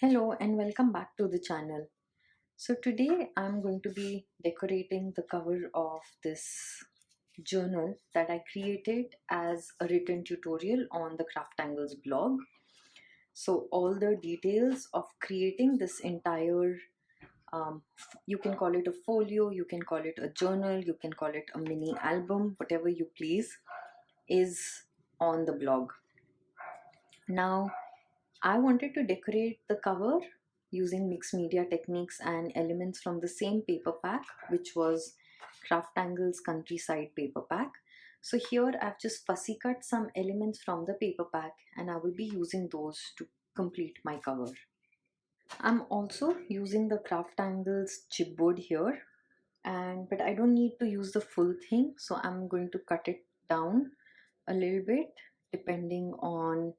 Hello and welcome back to the channel. So today I'm going to be decorating the cover of this journal that I created as a written tutorial on the Craft Angles blog. So all the details of creating this entire, you can call it a folio, you can call it a journal, you can call it a mini album, whatever you please, is on the blog. Now I wanted to decorate the cover using mixed media techniques and elements from the same paper pack, which was Craft Angles Countryside paper pack. So here I've just fussy cut some elements from the paper pack and I will be using those to complete my cover. I'm also using the Craft Angles chipboard here, but I don't need to use the full thing, so I'm going to cut it down a little bit depending on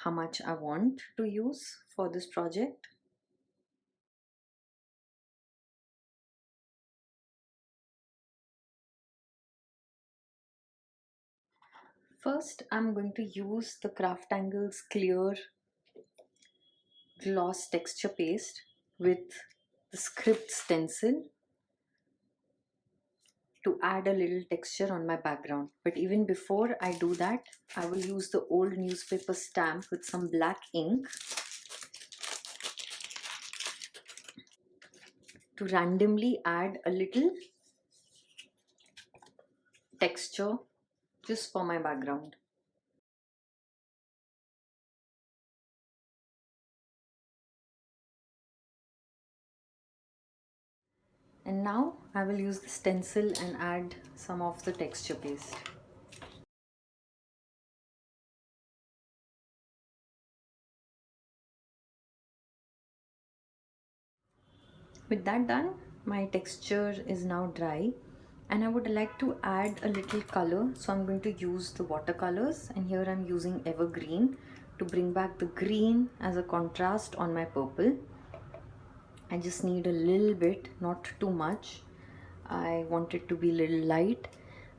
how much I want to use for this project. First, I'm going to use the Craft Angles clear gloss texture paste with the script stencil to add a little texture on my background. But even before I do that, I will use the old newspaper stamp with some black ink to randomly add a little texture just for my background. And now I will use the stencil and add some of the texture paste. With that done, my texture is now dry and I would like to add a little color. So I'm going to use the watercolors, and here I'm using evergreen to bring back the green as a contrast on my purple. I just need a little bit, not too much. I want it to be a little light.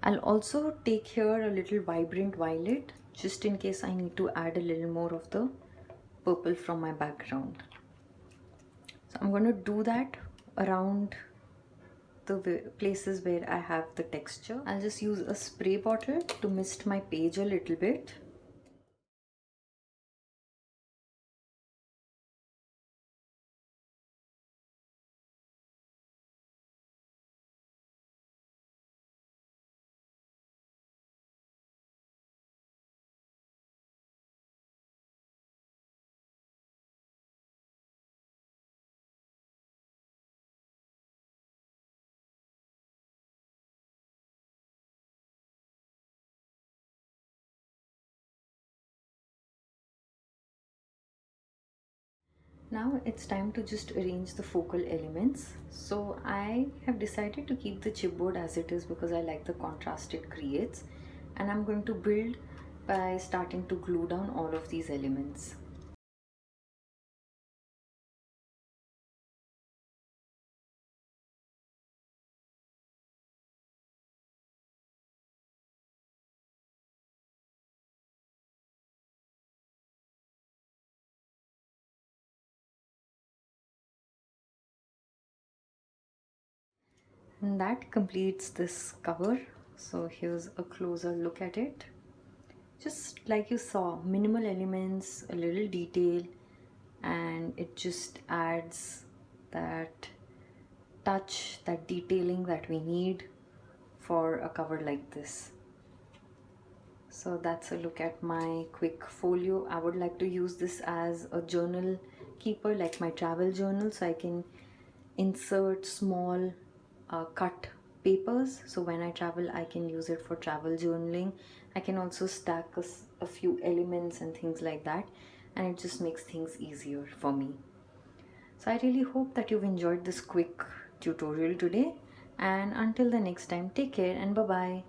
I'll also take here a little vibrant violet just in case I need to add a little more of the purple from my background. So I'm going to do that around the places where I have the texture. I'll just use a spray bottle to mist my page a little bit. Now it's time to just arrange the focal elements. So I have decided to keep the chipboard as it is because I like the contrast it creates, and I'm going to build by starting to glue down all of these elements. And that completes this cover. So here's a closer look at it. Just like you saw, minimal elements, a little detail, and it just adds that touch, that detailing that we need for a cover like this. So that's a look at my quick folio. I would like to use this as a journal keeper, like my travel journal, so I can insert small cut papers. So when I travel, I can use it for travel journaling. I can also stack a few elements and things like that, and it just makes things easier for me. So I really hope that you've enjoyed this quick tutorial today, and until the next time, take care and bye bye.